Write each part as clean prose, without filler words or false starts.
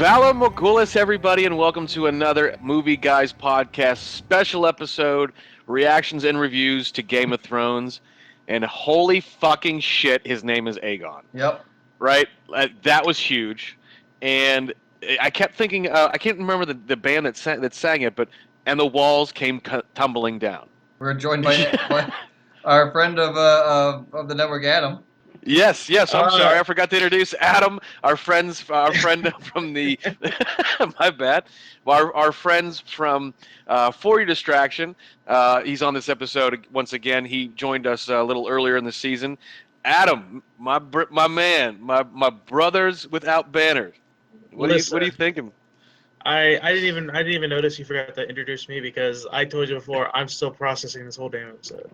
Vala Mogulis, everybody, and welcome to another Movie Guys podcast special episode, reactions and reviews to Game of Thrones. And holy fucking shit, his name is Aegon, Yep. right? That was huge. And I kept thinking, I can't remember the band that sang it, but and the walls came tumbling down. We're joined by our friend of the network, Adam. Yes. I'm sorry, Uh, I forgot to introduce Adam, our friend from the. My bad. Our friends from For Your Distraction. He's on this episode once again. He joined us a little earlier in the season. Adam, my man, my brothers without banners. What are you thinking? I didn't even notice you forgot to introduce me because I told you before I'm still processing this whole damn episode.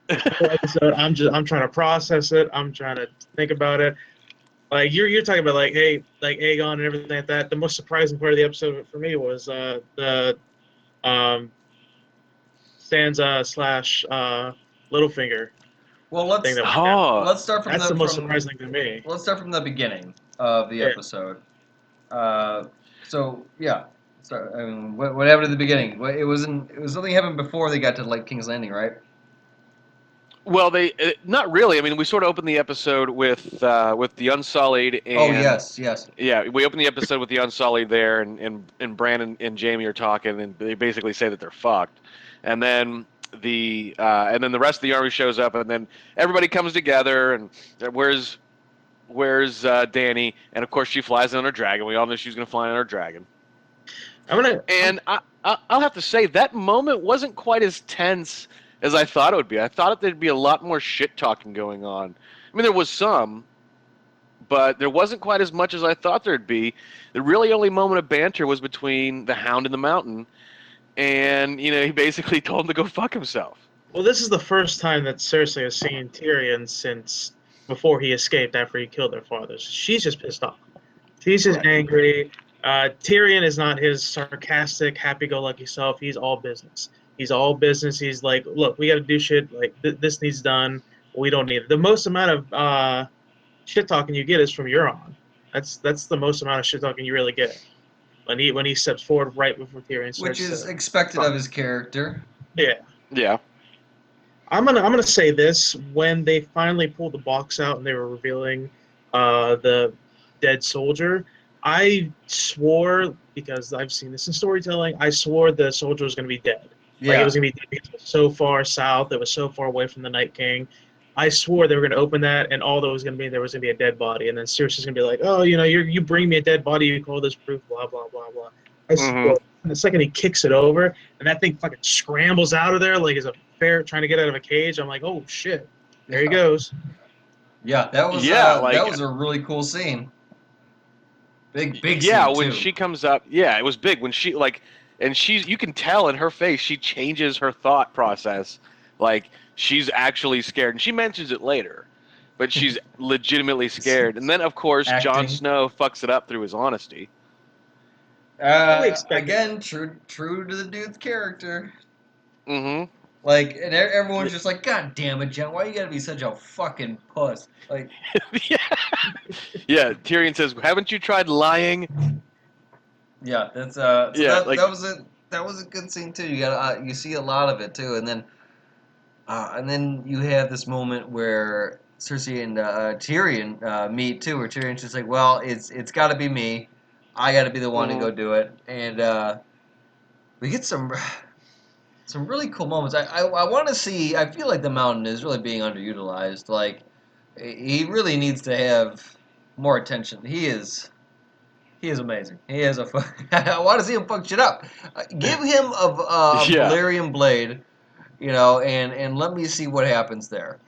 This whole episode, I'm trying to process it. I'm trying to think about it. Like you're talking about like like Aegon and everything like that. The most surprising part of the episode for me was the um, Sansa slash Littlefinger Well, thing let's that went down. Oh, let's start from That's the the most from surprising thing to me. let's start from the beginning of the Yeah. episode. Uh, so yeah, start. I mean, what happened at the beginning? It was something happened before they got to like King's Landing, right? well, they not really. I mean, we sort of opened the episode with the Unsullied and. Oh yes. Yeah, we open the episode with the Unsullied there, and Brandon and Jamie are talking, and they basically say that they're fucked, and then the rest of the army shows up, and then everybody comes together, and where's Dany, and of course she flies in on her dragon. We all know she's gonna fly on her dragon, I'm gonna. and I'll have to say that moment wasn't quite as tense as I thought it would be. I thought there'd be a lot more shit talking going on. I mean, there was some, but there wasn't quite as much as I thought there'd be. The really only moment of banter was between the Hound and the Mountain, and he basically told him to go fuck himself. Well, this is the first time that Cersei has seen Tyrion since before he escaped after he killed their fathers. She's just pissed off. She's just angry. Tyrion is not his sarcastic, happy-go-lucky self. He's all business. He's all business. He's like, look, we got to do shit. Like this needs done. We don't need it. The most amount of shit talking you get is from Euron. That's the most amount of shit talking you really get when he steps forward right before Tyrion starts. Which is expected of his character. Yeah. Yeah. I'm gonna say this: when they finally pulled the box out and they were revealing the dead soldier, I swore, because I've seen this in storytelling, I swore the soldier was gonna be dead. Yeah. Like it was gonna be dead because it was so far south, it was so far away from the Night King. I swore they were gonna open that, and all that was gonna be there was gonna be a dead body, and then Cersei's gonna be like, "Oh, you bring me a dead body, you call this proof, blah blah blah blah." I swore. And the second he kicks it over, and that thing fucking scrambles out of there like it's a ferret trying to get out of a cage, I'm like, "Oh shit, there he goes." Yeah, that was like, that was a really cool scene. Big Yeah, scene when too. she comes up, yeah, it was big when she and you can tell in her face she changes her thought process, like she's actually scared, and she mentions it later, but she's legitimately scared. And then of course Jon Acting. Snow fucks it up through his honesty. Fully expected. Again, true to the dude's character. Mm-hmm. Like, and everyone's just like, God damn it, Jen, why you gotta be such a fucking puss? Like, Yeah. Tyrion says, "Haven't you tried lying?" yeah, that's so Yeah, that was a good scene too. You got you see a lot of it too, and then you have this moment where Cersei and Tyrion meet too, where Tyrion's just like, well, it's got to be me, I got to be the one to go do it, and we get some really cool moments. I want to see. I feel like the Mountain is really being underutilized. Like he really needs to have more attention. He is amazing. He is I want to see him fuck shit up. Give him a Yeah. Valyrian blade, and let me see what happens there.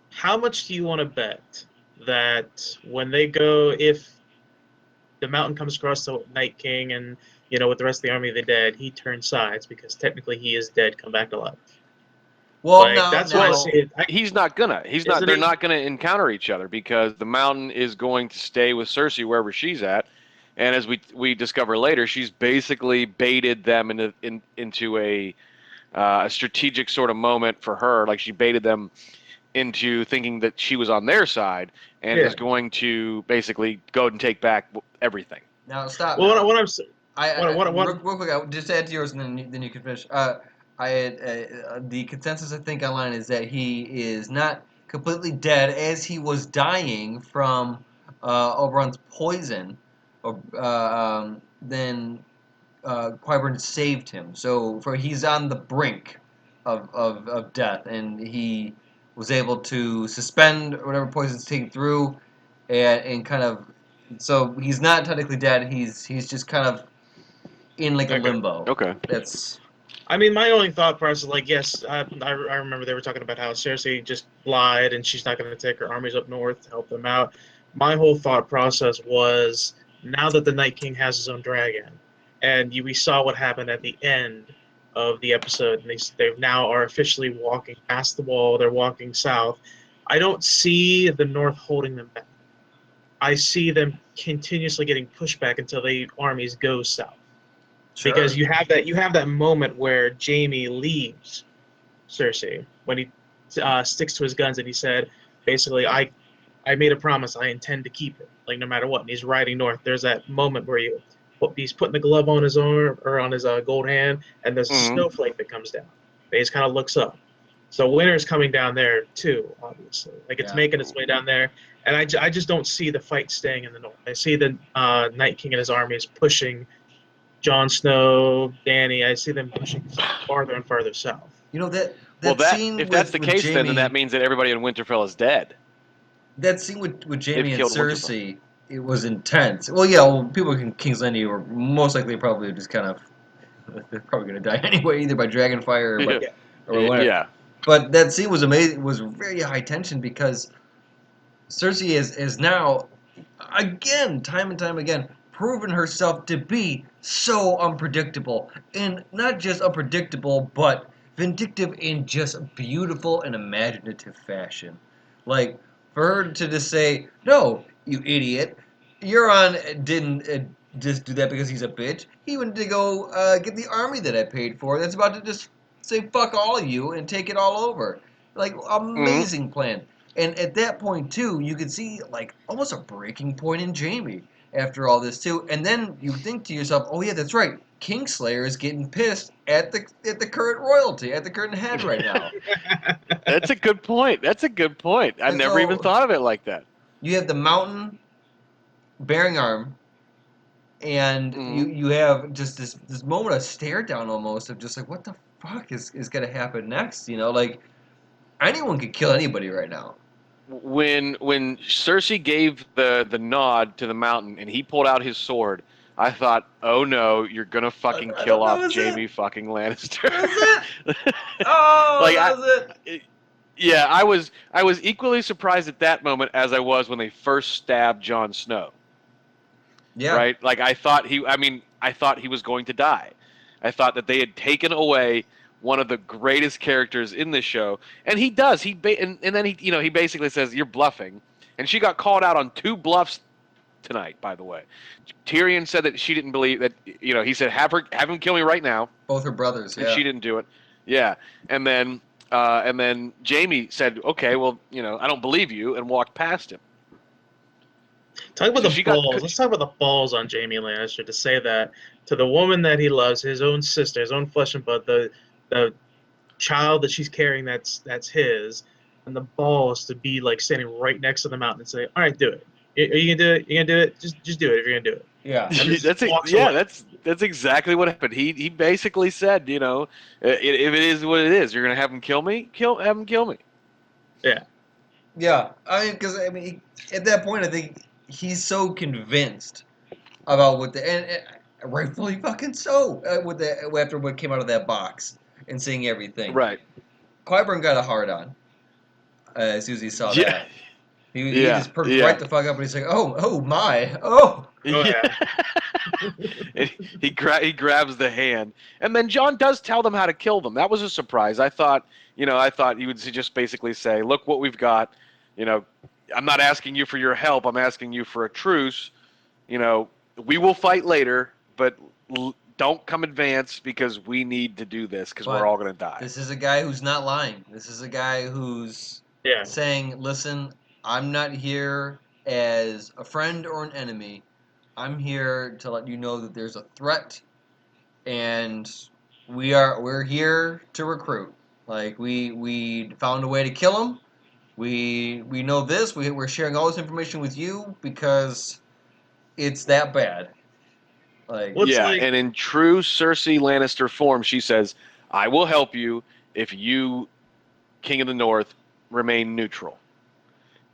How much do you want to bet that when they go, if the Mountain comes across the Night King and with the rest of the army of the dead, he turns sides because technically he is dead, come back to life. Well, Like, that's why I see it. He's not gonna. Isn't They're he? not gonna encounter each other because the Mountain is going to stay with Cersei wherever she's at, and as we discover later, she's basically baited them into a strategic sort of moment for her. Like she baited them into thinking that she was on their side and Yeah. is going to basically go and take back everything. Now stop. Well, now. what I'm s- Real quick, I just add to yours, and then you can finish. I had the consensus I think online is that he is not completely dead as he was dying from Oberon's poison, or then Qui-Gon saved him. So he's on the brink of death, and he was able to suspend whatever poison's taken through, and kind of. So he's not technically dead. He's just kind of in like a Okay. limbo. Okay. That's I mean, my only thought process, like, yes, I remember they were talking about how Cersei just lied and she's not going to take her armies up north to help them out. My whole thought process was now that the Night King has his own dragon, and we saw what happened at the end of the episode, and they now are officially walking past the wall. They're walking south. I don't see the North holding them back. I see them continuously getting pushed back until the armies go south because sure. you have that moment where Jamie leaves Cersei when he sticks to his guns and he said basically I made a promise, I intend to keep it, like no matter what, and he's riding north. There's that moment where he's putting the glove on his arm or on his gold hand, and there's a Mhm. snowflake that comes down and he just kind of looks up. So winter's coming down there too, obviously, like it's Yeah. making its way down there, and I just don't see the fight staying in the north. I see the Night King and his armies pushing Jon Snow, Danny. I see them pushing farther and farther south. You know that Well, scene if that's the with case, then Jamie. that means that everybody in Winterfell is dead. That scene with They've Jamie and killed Winterfell. Cersei, it was intense. Well, yeah, well, people in King's Landing were most likely probably just kind of they're probably gonna die anyway, either by dragon fire or by Yeah. or whatever. Yeah. But that scene was amazing. It was very high tension because Cersei is now again, time and time again, proven herself to be so unpredictable, and not just unpredictable, but vindictive in just beautiful and imaginative fashion. Like for her to just say, "No, you idiot, Euron didn't just do that because he's a bitch. He went to go get the army that I paid for. That's about to just say fuck all of you and take it all over." Like Mhm. amazing plan. And at that point too, you could see like almost a breaking point in Jamie after all this too. And then you think to yourself, "Oh yeah, that's right. Kingslayer is getting pissed at the current royalty, at the current head right now." That's a good point. That's a good point. I And never even so thought of it like that. you have the mountain bearing arm, and Mhm. you have just this moment of stare down almost of just like what the fuck is gonna happen next? You know, like anyone could kill anybody right now. When Cersei gave the nod to the mountain and he pulled out his sword, I thought, "Oh no, you're gonna fucking I kill thought that off was Jamie it. fucking Lannister." That was it. Oh, Like that was it. yeah, I was equally surprised at that moment as I was when they first stabbed Jon Snow. Yeah. Right? Like I thought he was going to die. I thought that they had taken away one of the greatest characters in this show, and he does. And then he basically says you're bluffing, and she got called out on two bluffs tonight. By the way, Tyrion said that she didn't believe that. He said have him kill me right now, Both her brothers, and yeah. she didn't do it. Yeah, and then Jamie said, okay, well, I don't believe you, and walked past him. Talk about So the she got. balls. Let's talk about the balls on Jamie Lannister to say that to the woman that he loves, his own sister, his own flesh and blood, the child that she's carrying that's his, and the balls to be like standing right next to the mountain and say, "All right, do it. Are you gonna do it? You gonna do it? Just do it if you're gonna do it." Yeah. And just That's it. walks Yeah, away. that's exactly what happened. He basically said, if it is what it is, you're gonna have him kill me. Have him kill me. Yeah. Yeah. I mean, because, I mean, at that point, I think he's so convinced about what and rightfully fucking so, with after what came out of that box and seeing everything. Right. Qyburn got a hard on as soon as he saw Yeah. that. He Yeah. just perked right Yeah. the fuck up and he's like, oh my, oh. Oh Yeah. yeah. And he grabs the hand, and then John does tell them how to kill them. That was a surprise. I thought he would just basically say, "Look what we've got. You know, I'm not asking you for your help. I'm asking you for a truce. We will fight later, but don't come advance because we need to do this because we're But all gonna die." this is a guy who's not lying. This is a guy who's Yeah. saying, listen, I'm not here as a friend or an enemy. I'm here to let you know that there's a threat, and we're here to recruit. Like we found a way to kill him. We know this. We're sharing all this information with you because it's that bad. Like Well, it's Yeah, like and in true Cersei Lannister form, she says, "I will help you if you, King of the North, remain neutral."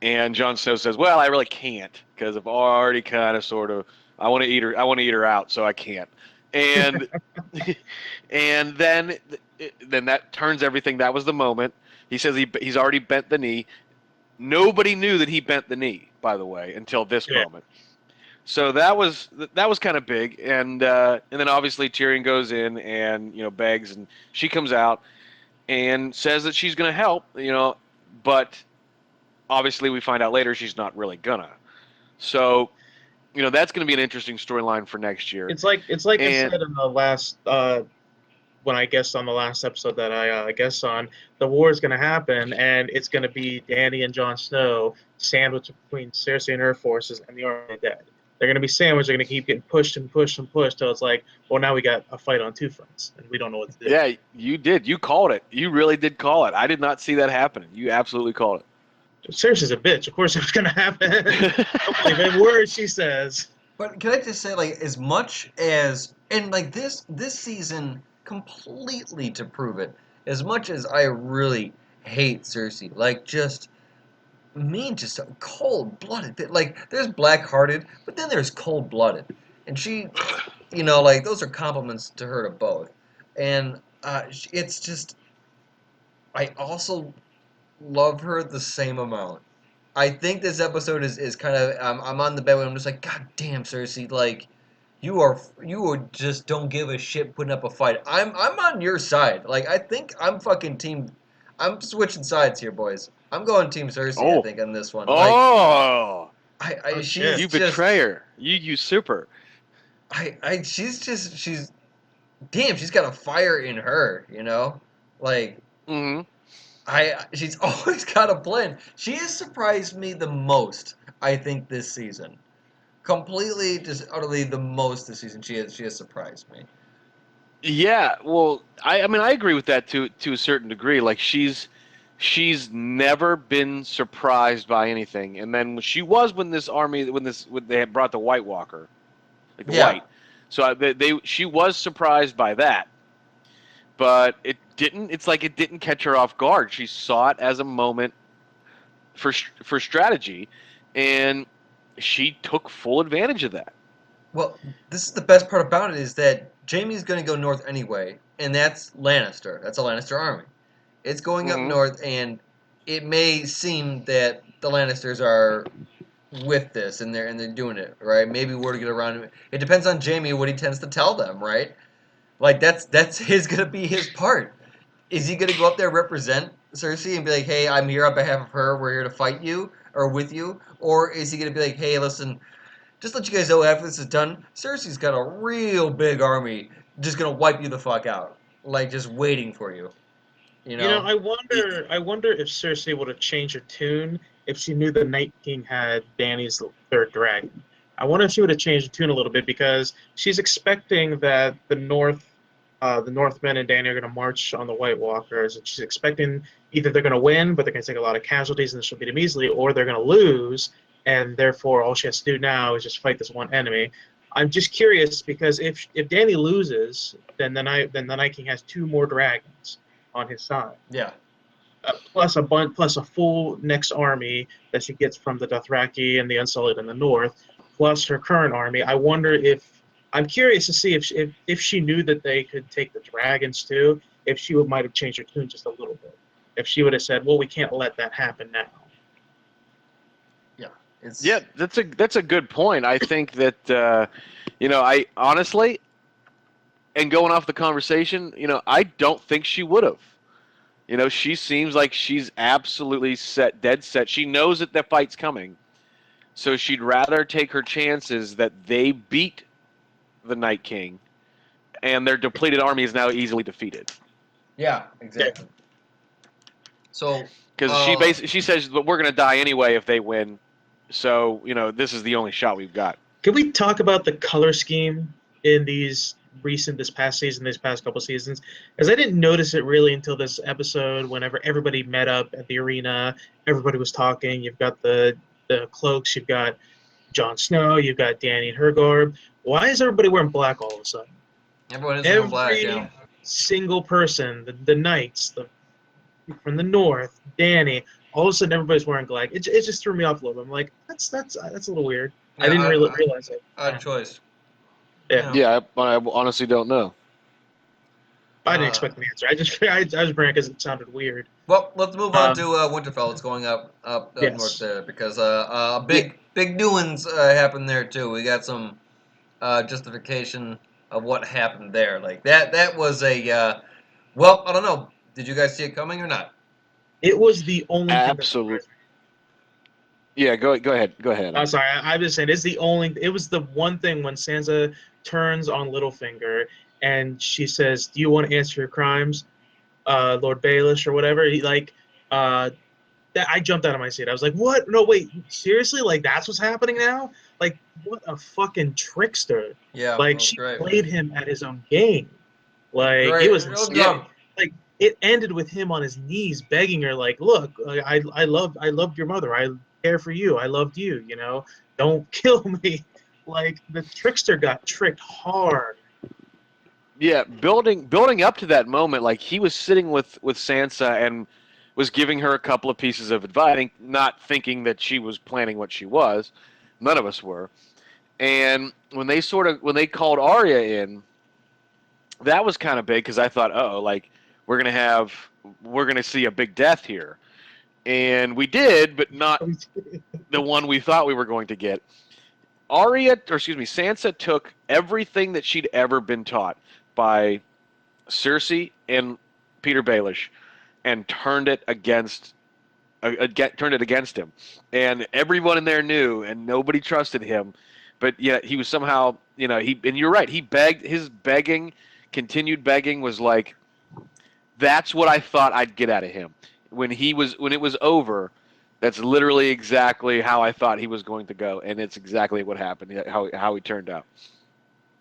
And Jon Snow says, "Well, I really can't because I've already kind of sort of I want to eat her. I want to eat her out, so I can't." And and then that turns everything. That was the moment. He says he's already bent the knee. Nobody knew that he bent the knee, by the way, until this yeah. moment. So that was kind of big, and then obviously Tyrion goes in and begs, and she comes out and says that she's going to help, but obviously we find out later she's not really gonna. So that's going to be an interesting storyline for next year. It's like I And said in the last when I guessed on the last episode that I guessed on, the war is going to happen, and it's going to be Dany and Jon Snow sandwiched between Cersei and her forces and the Army of the Dead. They're going to be sandwiched. They're going to keep getting pushed and pushed and pushed till it's like, well, now we got a fight on two fronts, and we don't know what to do. yeah, you did. You called it. You really did call it. I did not see that happening. You absolutely called Cersei's a bitch. Of course, it was going to happen. Don't believe it. every word she says. But can I just say, like, as much as and like this season completely to prove it, as much as I really hate Cersei, like just just a cold-blooded. Like there's black-hearted, but then there's cold-blooded, and she, like those are compliments to her to both, and it's just I also love her the same amount. I think this episode is kind of I'm on the bed when I'm just like, God damn, Cersei, like you just don't give a shit putting up a fight. I'm on your side. Like I think I'm fucking team. I'm switching sides here, boys. I'm going team Cersei. I Oh, think on this one. Like oh, Oh she's you shit! just betrayer, you usurper. she's damn. She's got a fire in her. Like Hmm. she's always got a plan. She has surprised me the most, I think, this season. Completely, just utterly the most this season. She has surprised me. Yeah, well, I mean I agree with that to a certain degree. Like she's never been surprised by anything, and then she was when they had brought the White Walker, like the Yeah. White. So she was surprised by that, but it didn't. It's like it didn't catch her off guard. She saw it as a moment for strategy, and she took full advantage of that. Well, this is the best part about it is that Jamie's going to go north anyway, and that's Lannister. That's a Lannister army. It's going up Hmm. north, and it may seem that the Lannisters are with this and they're doing it right. Maybe word to get around it. It depends on Jamie what he tends to tell them, right? Like that's his gonna be his part. Is he gonna go up there represent Cersei and be like, "Hey, I'm here on behalf of her. We're here to fight you or with you," or is he gonna be like, "Hey, listen, just let you guys know after this is done, Cersei's got a real big army, just gonna wipe you the fuck out, like just waiting for you." You You know, know? I wonder if Cersei would have changed her tune if she knew the Night King had Dany's third dragon. I wonder if she would have changed the tune a little bit because she's expecting that the Northmen and Dany are going to march on the White Walkers, and she's expecting either they're going to win, but they're going to take a lot of casualties and she'll beat them easily, or they're going to lose, and therefore all she has to do now is just fight this one enemy. I'm just curious because if Dany loses, then the Night King has two more dragons on his side, Yeah. plus a full next army that she gets from the Dothraki and the Unsullied in the north, plus her current army. I wonder if I'm curious to see if she knew that they could take the dragons too, if she might have changed her tune just a little bit. If she would have said, "Well, we can't let that happen now." Yeah. Yeah, It's that's a good point. I think that I honestly, and going off the conversation, I don't think she would have. She seems like she's absolutely dead set. She knows that the fight's coming, so she'd rather take her chances that they beat the Night King, and their depleted army is now easily defeated. yeah, Yeah. exactly. So, Because she says, "But we're going to die anyway if they win." So this is the only shot we've got. Can we talk about the color scheme in this past season, these past couple seasons? Because I didn't notice it really until this episode. Whenever everybody met up at the arena, everybody was talking. You've got the cloaks, you've got Jon Snow, you've got Dany and her garb. Why is everybody wearing black all of a sudden? Everyone is wearing black, Every yeah. single person, the knights, from the north, Dany, all of a sudden everybody's wearing black. It just threw me off a little bit. I'm like, that's a little weird. I Yeah, didn't really realize it. odd choice. Yeah. Yeah, I honestly don't know. I didn't expect an answer. I just bringing it because it sounded weird. Well, let's move on to Winterfell. It's going up Yes. north there because big doings happened there too. We got some justification of what happened there. Like that was a well, I don't know. Did you guys see it coming or not? It was the only thing that Absolutely. surprised me. Yeah, go ahead. I'm sorry. I'm just saying it was the one thing when Sansa turns on Littlefinger and she says, "Do you want to answer your crimes, Lord Baelish or whatever?" That I jumped out of my seat. I was like, "What? No, wait, seriously? Like that's what's happening now? Like what a fucking trickster!" Yeah, Like that was she great. played him at his own game. Like Great, it was real insane. dumb. Like it ended with him on his knees begging her, like, "Look, I loved your mother. I care for you. I loved you. You know, don't kill me." Like the trickster got tricked hard. Yeah, building up to that moment, like he was sitting with Sansa and was giving her a couple of pieces of advice, not thinking that she was planning what she was. None of us were. And when they called Arya in, that was kind of big because I thought, oh, like we're gonna see a big death here, and we did, but not the one we thought we were going to get. Sansa took everything that she'd ever been taught by Cersei and Peter Baelish and turned it against him. And everyone in there knew, and nobody trusted him. But yet he was somehow, and you're right. He begged. His continued begging, was like, that's what I thought I'd get out of him. When it was over, that's literally exactly how I thought he was going to go, and it's exactly what happened. How he turned out.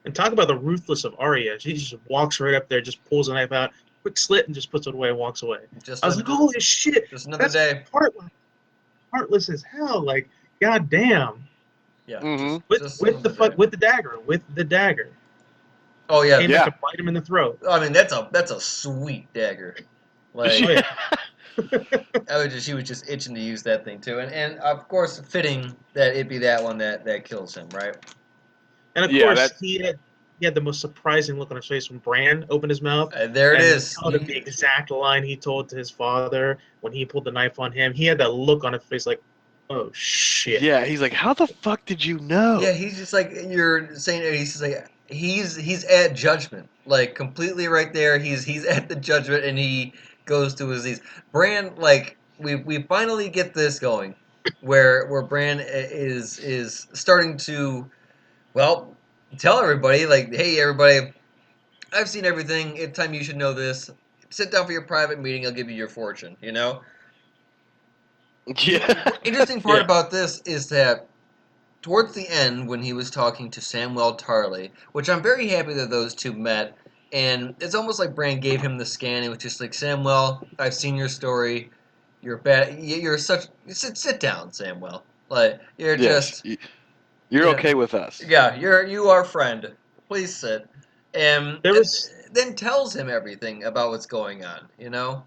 And talk about the ruthless of Arya. She just walks right up there, just pulls a knife out, quick slit, and just puts it away and walks away. I was like, holy shit. Just another day. Heartless as hell. Like, goddamn. Yeah. Mm-hmm. With the dagger. Oh yeah. Came back to bite him in the throat. I mean, that's a sweet dagger. Like, she was just itching to use that thing too, and of course, fitting that it be that one that kills him, right? And of course, he had the most surprising look on his face when Bran opened his mouth. There it is. Told him the exact line he told to his father when he pulled the knife on him. He had that look on his face like, oh shit. Yeah, he's like, how the fuck did you know? Yeah, he's just like, you're saying, he's just like, he's at judgment, like completely right there. He's at the judgment, and he goes to his knees. Bran, like, we finally get this going, where Bran is starting to, well, tell everybody, like, hey everybody, I've seen everything. It's time you should know this. Sit down for your private meeting. I'll give you your fortune. You know. Yeah. Interesting part about this is that towards the end, when he was talking to Samwell Tarly, which I'm very happy that those two met, and it's almost like Bran gave him the scan. It was just like, Samwell, I've seen your story. You're bad. You're such. Sit down, Samwell. Like you're just. You're okay with us. Yeah, you are friend. Please sit. And then tells him everything about what's going on. You know.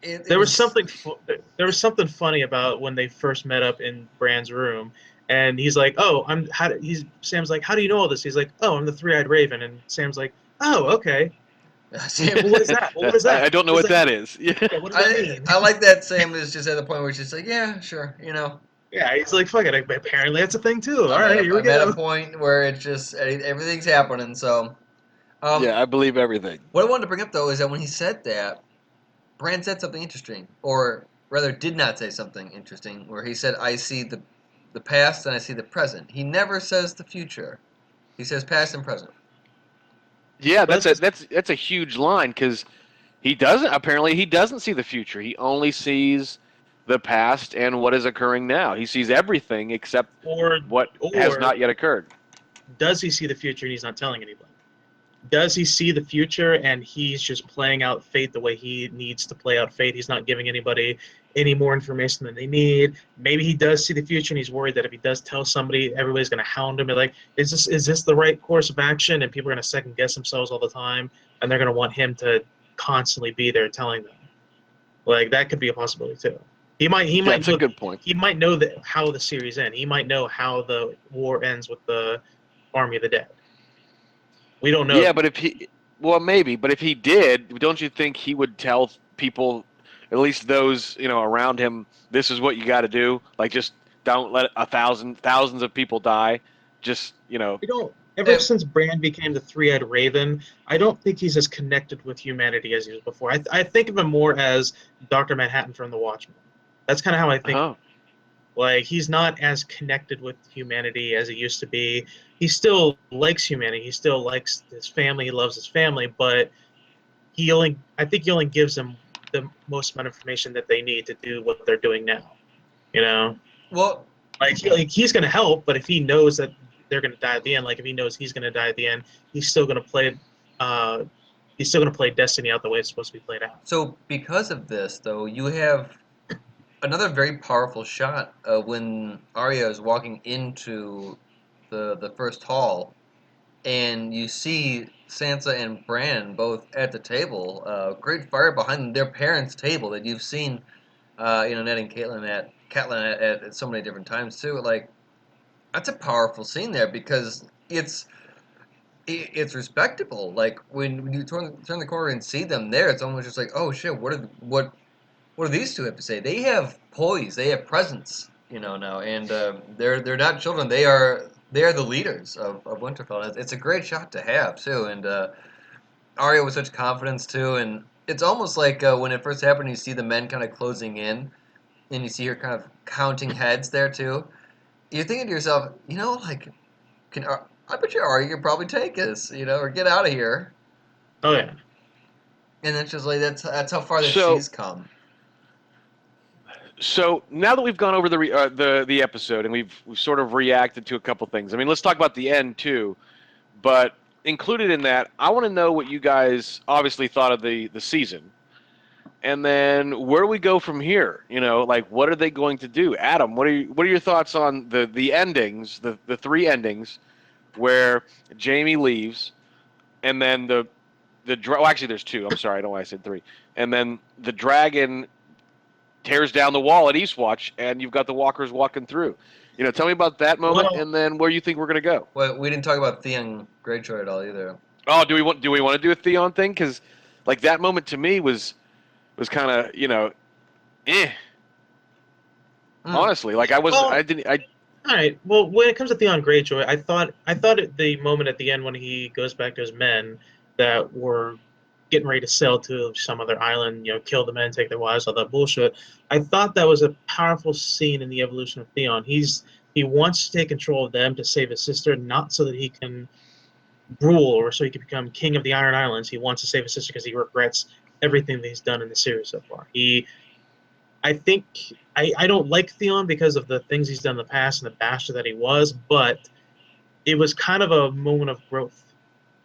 There was something funny about when they first met up in Bran's room, and he's like, "Oh, Sam's like, how do you know all this?" He's like, "Oh, I'm the three-eyed raven," and Sam's like, "Oh, okay." Sam, what is that? What is that? I don't know what that is. Yeah, what does that mean? I like that Sam is just at the point where she's like, "Yeah, sure, you know." Yeah, he's like, "Fuck it." Apparently, that's a thing too. All right, here we go. I'm at a point where it's just everything's happening. So. Yeah, I believe everything. What I wanted to bring up though is that when he said that, Bran said something interesting, or rather did not say something interesting, where he said, I see the past and I see the present. He never says the future. He says past and present. Yeah, that's a huge line, because he doesn't see the future. He only sees the past and what is occurring now. He sees everything except Or what has or not yet occurred. does he see the future and he's not telling anybody? Does he see the future and he's just playing out fate the way he needs to play out fate? He's not giving anybody any more information than they need. Maybe he does see the future and he's worried that if he does tell somebody, everybody's going to hound him. And like, is this the right course of action? And people are going to second guess themselves all the time, and they're going to want him to constantly be there telling them. Like that could be a possibility too. He might That's a know good point. he might know that how the series ends. He might know how the war ends with the Army of the Dead. We don't know. Yeah, but if he, well, maybe, but if he did, don't you think he would tell people, at least those around him, this is what you got to do? Like, just don't let thousands of people die. Just I don't. Ever Yeah. since Bran became the three-eyed Raven, I don't think he's as connected with humanity as he was before. I think of him more as Dr. Manhattan from The Watchmen. That's kind of how I think. oh, Like he's not as connected with humanity as he used to be. He still likes humanity. He still likes his family. He loves his family, but I think he only gives them the most amount of information that they need to do what they're doing now. You know, Well, he's going to help, but if he knows that they're going to die at the end, like if he knows he's going to die at the end, he's still going to play. Uh, he's still going to play Destiny out the way it's supposed to be played out. so because of this, though, you have another very powerful shot when Arya is walking into the first hall, and you see Sansa and Bran both at the table. Great fire behind them. Their parents' table that you've seen, Ned and Catelyn at so many different times too. Like that's a powerful scene there because it's respectable. Like when you turn the corner and see them there, it's almost just like, oh shit, what do these two have to say? They have poise, they have presence, now, and they're not children. They are the leaders of Winterfell. It's a great shot to have too, and Arya with such confidence too, and it's almost like when it first happened, you see the men kind of closing in, and you see her kind of counting heads there too. You're thinking to yourself, like, I bet you Arya could probably take us, or get out of here. Oh yeah. And it's just like that's how far that so she's come. so now that we've gone over the episode and we've sort of reacted to a couple things. I mean, let's talk about the end too. But included in that, I want to know what you guys obviously thought of the season. And then where do we go from here? Like what are they going to do? Adam, what are your thoughts on the endings, the three endings where Jamie leaves and then well, actually there's two. I'm sorry, I don't know why I said three. And then the dragon tears down the wall at Eastwatch and you've got the walkers walking through. Tell me about that moment Well, and then where you think we're going to go. Well, we didn't talk about Theon Greyjoy at all either. Oh, do we want to do a Theon thing? Because like that moment to me was kind of eh. Mm. Honestly, like I wasn't. well, I didn't. I all right. Well, when it comes to Theon Greyjoy, I thought at the moment at the end when he goes back to his men that were getting ready to sail to some other island, kill the men, take their wives, all that bullshit. I thought that was a powerful scene in the evolution of Theon. He wants to take control of them to save his sister, not so that he can rule or so he can become king of the Iron Islands. He wants to save his sister because he regrets everything that he's done in the series so far. I think I don't like Theon because of the things he's done in the past and the bastard that he was, but it was kind of a moment of growth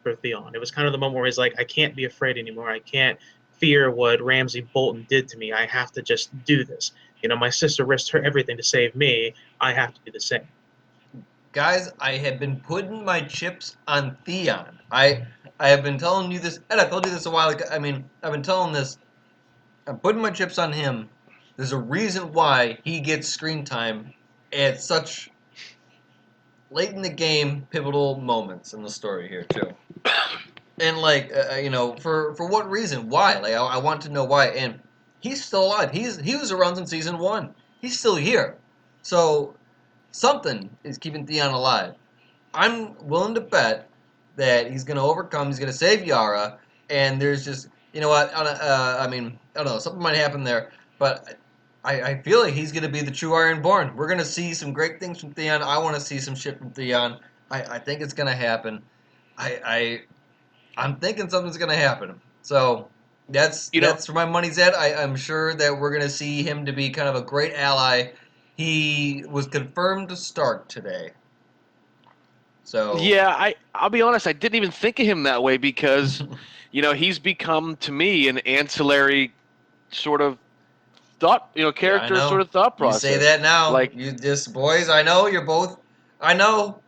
for Theon. It was kind of the moment where he's like, I can't be afraid anymore. I can't fear what Ramsay Bolton did to me. I have to just do this. My sister risked her everything to save me. I have to do the same. Guys, I have been putting my chips on Theon. I have been telling you this, and I told you this a while ago. I mean, I've been telling this. I'm putting my chips on him. There's a reason why he gets screen time at such late in the game, pivotal moments in the story here too. And like, for what reason? Why? Like, I want to know why. And he's still alive. He was around in season 1. He's still here. So something is keeping Theon alive. I'm willing to bet that he's going to overcome. He's going to save Yara, and there's just what? I mean, I don't know. Something might happen there, but I feel like he's going to be the true Ironborn. We're going to see some great things from Theon. I want to see some shit from Theon. I think it's going to happen. I'm thinking something's going to happen. So That's You know, that's where my money's at. I'm sure that we're gonna see him to be kind of a great ally. He was confirmed to start today. So yeah, I'll be honest, I didn't even think of him that way because, he's become to me an ancillary sort of thought, yeah, I character sort know. of thought You say process. that now. Like, You just boys, I know you're both. I know.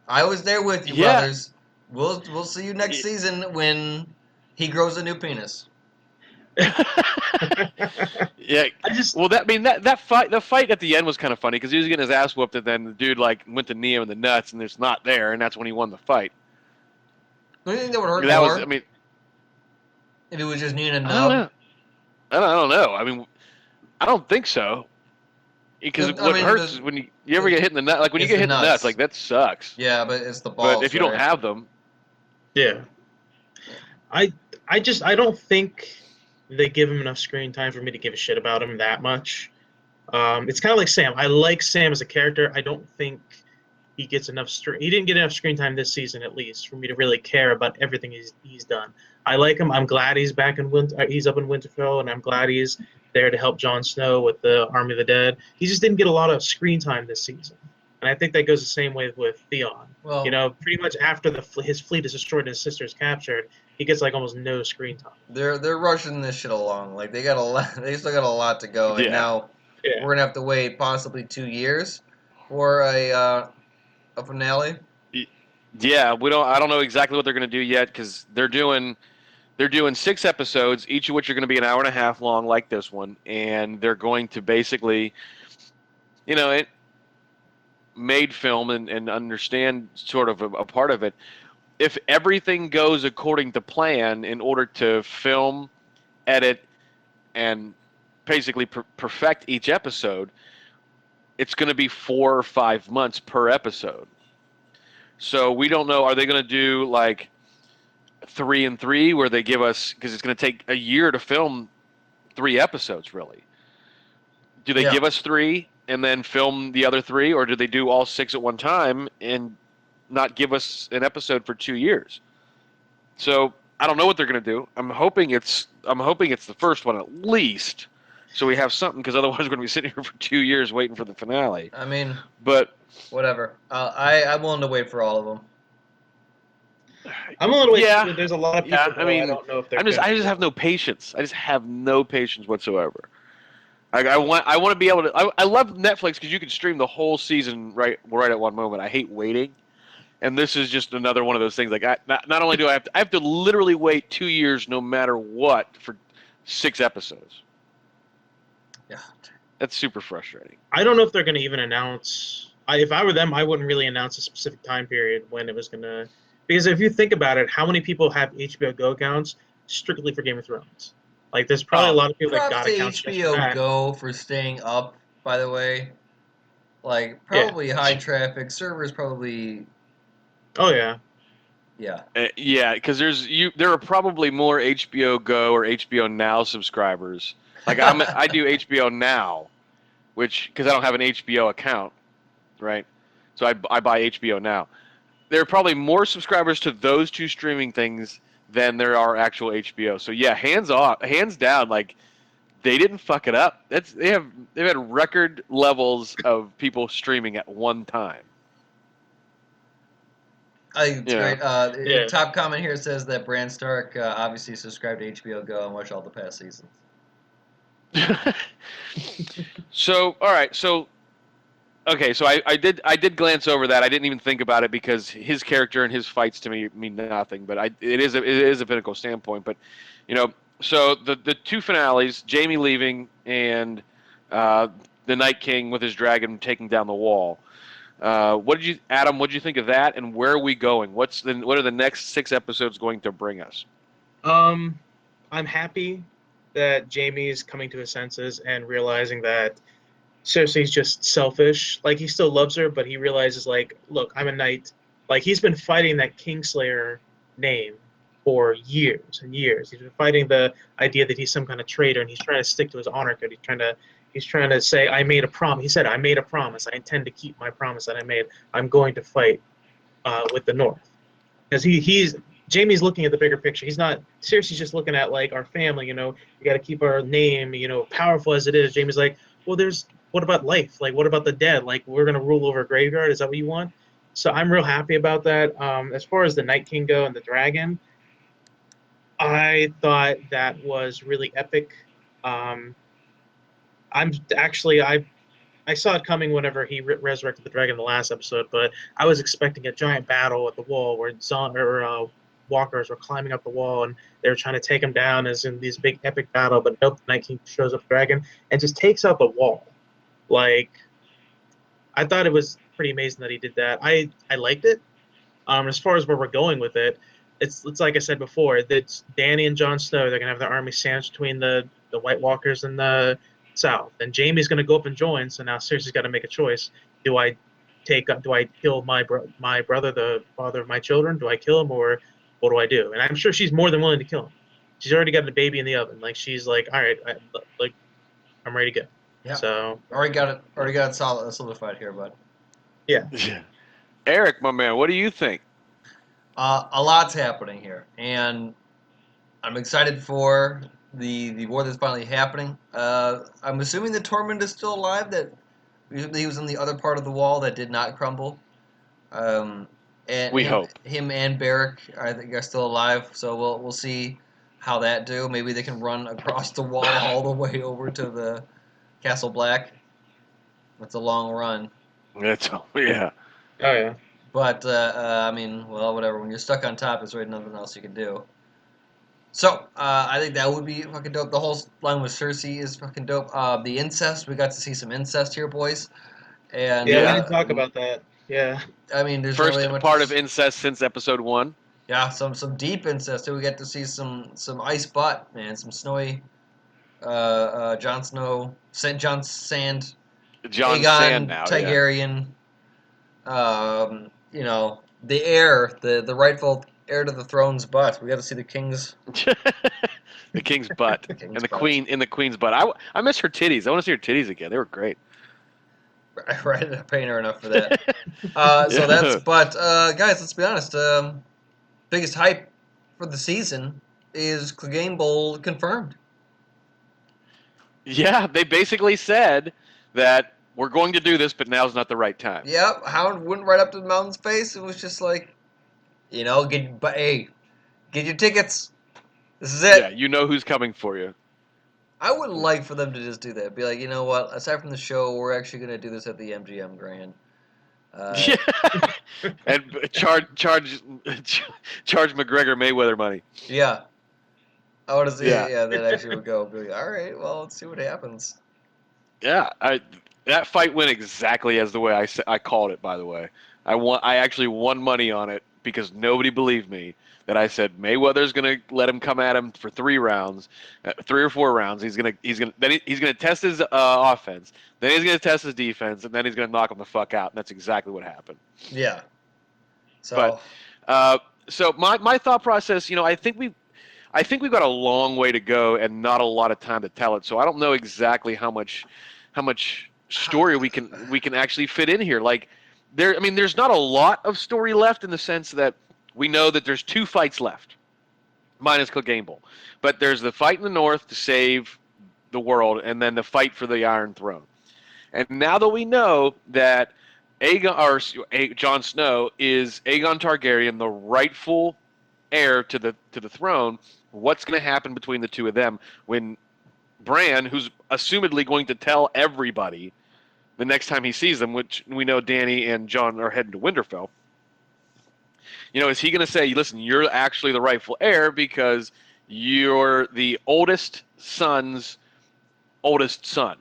I was there with you, yeah, brothers. We'll see you next season when he grows a new penis. yeah. I just Well, that fight at the end was kind of funny because he was getting his ass whooped, and then the dude like went to knee him in the nuts, and it's not there, and that's when he won the fight. Do you think that would hurt That was, more I mean, if it was just knee and a I don't nub? know. I don't know. I mean, I don't think so. Because I what mean, hurts is when you ever get hit in the nut. Like when you it's get the hit in the nuts, nuts. like that sucks. Yeah, but it's the But balls, if you don't right? have them, yeah. Yeah. I don't think they give him enough screen time for me to give a shit about him that much. It's kind of like Sam. I like Sam as a character. I don't think he gets enough he didn't get enough screen time this season, at least, for me to really care about everything he's done. I like him. I'm glad he's back in he's up in Winterfell, and I'm glad he's there to help Jon Snow with the Army of the Dead. He just didn't get a lot of screen time this season, and I think that goes the same way with Theon. Well, Pretty much after his fleet is destroyed and his sister is captured, he gets like almost no screen time. they're rushing this shit along. Like they got a lot. They still got a lot to go, and yeah, now Yeah. we're gonna have to wait possibly 2 years for a finale. yeah. We don't. I don't know exactly what they're going to do yet because they're doing 6 episodes, each of which are going to be an hour and a half long, like this one, and they're going to basically, it made film and understand sort of a part of it. If everything goes according to plan, in order to film, edit, and basically perfect each episode, it's going to be 4 or 5 months per episode. So we don't know. Are they going to do like 3 and 3, where they give us, because it's going to take a year to film 3 episodes? Really, do they Yeah. give us 3 and then film the other 3, or do they do all 6 at one time and not give us an episode for 2 years? So I don't know what they're going to do. I'm hoping it's the first one at least, so we have something, because otherwise we're going to be sitting here for 2 years waiting for the finale. I mean, But whatever. I'm willing to wait for all of them. I'm a little yeah, There's a lot of people. yeah. I mean, don't know if they're. I just have no patience. I just have no patience whatsoever. I want to be able to. I love Netflix because you can stream the whole season right at one moment. I hate waiting, and this is just another one of those things. Like, not only do I have to literally wait 2 years no matter what for 6 episodes. Yeah. That's super frustrating. I don't know if they're going to even announce. If I were them, I wouldn't really announce a specific time period when it was going to. Because if you think about it, how many people have HBO Go accounts strictly for Game of Thrones? Like, there's probably a lot of people that Props got to accounts just for HBO that. Go for staying up. By the way, like probably high traffic servers. Probably Oh yeah. yeah. Yeah, because there are probably more HBO Go or HBO Now subscribers. Like I do HBO Now, because I don't have an HBO account, right? So I buy HBO Now. There are probably more subscribers to those two streaming things than there are actual HBO. So yeah, hands down, like they didn't fuck it up. They've had record levels of people streaming at one time. I think it's Yeah. great. Yeah. Top comment here says that Bran Stark obviously subscribed to HBO Go and watched all the past seasons. So all right, so okay, so I did glance over that. I didn't even think about it because his character and his fights to me mean nothing. But it is a pinnacle standpoint. But so the 2 finales, Jaime leaving and the Night King with his dragon taking down the wall. What did you think of that? And where are we going? What are the next 6 episodes going to bring us? I'm happy that Jaime's coming to his senses and realizing that Cersei's just selfish. Like, he still loves her, but he realizes, like, look, I'm a knight. Like, he's been fighting that Kingslayer name for years and years. He's been fighting the idea that he's some kind of traitor, and he's trying to stick to his honor code. He's trying to say, I made a promise. He said, I made a promise. I intend to keep my promise that I made. I'm going to fight with the North. Because Jamie's looking at the bigger picture. He's not seriously just looking at like our family. You know, we got to keep our name. You know, powerful as it is. Jamie's like, well, what about life? Like, what about the dead? Like, we're gonna rule over a graveyard. Is that what you want? So I'm real happy about that. As far as the Night King go and the dragon, I thought that was really epic. Um, I'm actually I saw it coming whenever he resurrected the dragon in the last episode, but I was expecting a giant battle at the wall where walkers were climbing up the wall and they were trying to take him down as in these big epic battle. But nope, the Night King shows up the dragon and just takes out the wall. Like, I thought it was pretty amazing that he did that. I liked it. As far as where we're going with it, it's like I said before, that Dany and Jon Snow, they're gonna have their army sandwiched between the White Walkers and the South, and Jamie's gonna go up and join. So now Cersei's got to make a choice. Do I kill my brother, the father of my children? Do I kill him, or what do I do? And I'm sure she's more than willing to kill him. She's already got the baby in the oven. Like, she's like, all right, I'm ready to go. Yeah. So Already got it solidified here, bud. yeah. Eric, my man, what do you think? A lot's happening here, and I'm excited for the war that's finally happening. I'm assuming that Tormund is still alive. That he was on the other part of the wall that did not crumble. And We hope. him and Beric, I think, are still alive. So we'll see how that do. Maybe they can run across the wall all the way over to the Castle Black. That's a long run. Yeah. Oh yeah. But, I mean, well, whatever. When you're stuck on top, there's really nothing else you can do. So, I think that would be fucking dope. The whole line with Cersei is fucking dope. The incest, we got to see some incest here, boys. And, Yeah, we Yeah. didn't talk about that. Yeah. I mean, there's First not really much part of incest since episode 1. Yeah, some deep incest. We get to see some ice butt, man. Some snowy, Jon Snow, St. John Sand, Jon Aegon Sand now. Yeah. Targaryen. You know, the heir, the rightful heir to the throne's butt. We got to see the king's. The king's butt King's and the butt. queen in the queen's butt. I miss her titties. I want to see her titties again. They were great. Right, I'm paying her enough for that. Yeah. So that's. But guys, let's be honest. Biggest hype for the season is Clegane Bowl confirmed. Yeah, they basically said that we're going to do this, but now's not the right time. Yep, Hound went right up to the mountain's face. It was just like, you know, get your tickets. This is it. Yeah, you know who's coming for you. I would like for them to just do that. Be like, you know what? Aside from the show, we're actually going to do this at the MGM Grand. Yeah. And charge McGregor Mayweather money. Yeah. I want to see Yeah. that actually would go. Be like, all right, well, let's see what happens. Yeah, that fight went exactly as the way I called it. By the way, I actually won money on it because nobody believed me that I said Mayweather's gonna let him come at him for 3 rounds, 3 or 4 rounds. He's gonna test his offense, then he's gonna test his defense, and then he's gonna knock him the fuck out. And that's exactly what happened. Yeah. So. So my thought process, you know, I think we've got a long way to go and not a lot of time to tell it. So I don't know exactly how much story we can actually fit in here. Like there's not a lot of story left in the sense that we know that there's 2 fights left, minus Clegane Bowl. But there's the fight in the north to save the world, and then the fight for the Iron Throne. And now that we know that Jon Snow is Aegon Targaryen, the rightful heir to the throne, what's going to happen between the 2 of them when Bran, who's assumedly going to tell everybody the next time he sees them, which we know Dany and Jon are heading to Winterfell, you know, is he going to say, listen, you're actually the rightful heir because you're the oldest son's oldest son,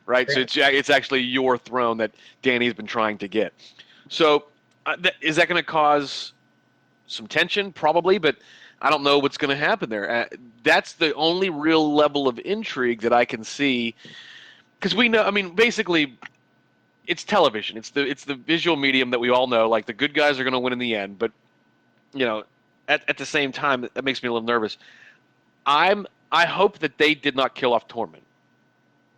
right? So it's actually your throne that Dany's been trying to get. So is that going to cause some tension? Probably, but I don't know what's going to happen there. That's the only real level of intrigue that I can see, because we know. I mean, basically, it's television. It's the visual medium that we all know. Like, the good guys are going to win in the end, but you know, at the same time, that makes me a little nervous. I hope that they did not kill off Tormund.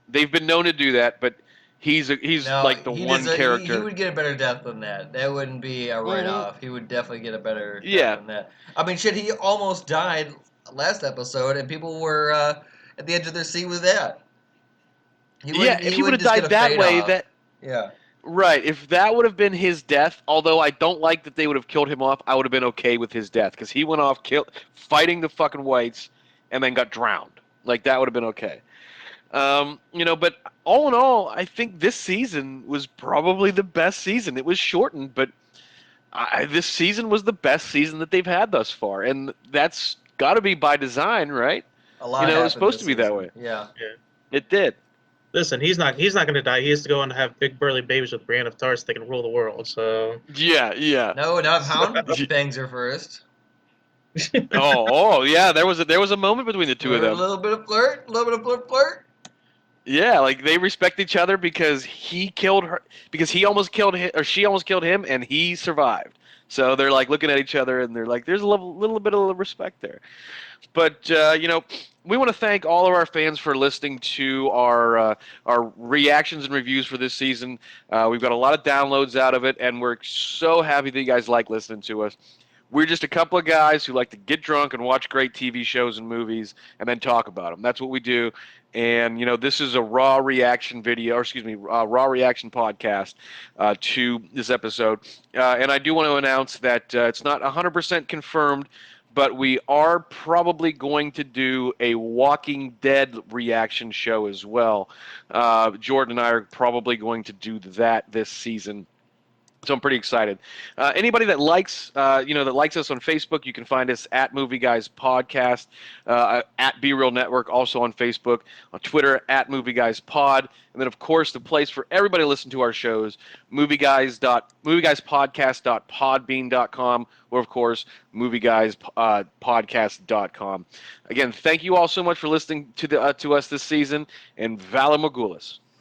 They've been known to do that, but he's No, like the one he character. would get a better death than that. That wouldn't be a write-off. He would definitely get a better death Yeah, than that. I mean, shit, he almost died last episode, and people were at the edge of their seat with that. yeah. If He he would wouldn't have just get died a that fade way, off. that Yeah. right. If that would have been his death, although I don't like that they would have killed him off, I would have been okay with his death because he went off fighting the fucking whites and then got drowned. Like that would have been okay. But all in all, I think this season was probably the best season. It was shortened, but this season was the best season that they've had thus far, and that's got to be by design, right? A lot It was happened supposed this to be that season. way. Yeah. It did. Listen, he's not going to die. He has to go and have big burly babies with Brienne of Tarth so they can rule the world. So Yeah, yeah. No, not Hound bangs her first. Yeah. There was a moment between the two of A them. little bit of flirt, a little bit of flirt. Yeah, like they respect each other because he killed her, because he almost killed him, or she almost killed him, and he survived. So they're like looking at each other, and they're like, "There's a little bit of respect there." But we want to thank all of our fans for listening to our reactions and reviews for this season. We've got a lot of downloads out of it, and we're so happy that you guys like listening to us. We're just a couple of guys who like to get drunk and watch great TV shows and movies, and then talk about them. That's what we do. And this is a raw reaction video, or excuse me, raw reaction podcast to this episode. And I do want to announce that it's not 100% confirmed, but we are probably going to do a Walking Dead reaction show as well. Jordan and I are probably going to do that this season. So I'm pretty excited. Anybody that likes, that likes us on Facebook, you can find us at Movie Guys Podcast, at Be Real Network, also on Facebook, on Twitter at Movie Guys Pod, and then of course the place for everybody to listen to our shows, movieguyspodcast.podbean.com, or of course movieguyspodcast.com. Again, thank you all so much for listening to us this season, and Vala Morgulis.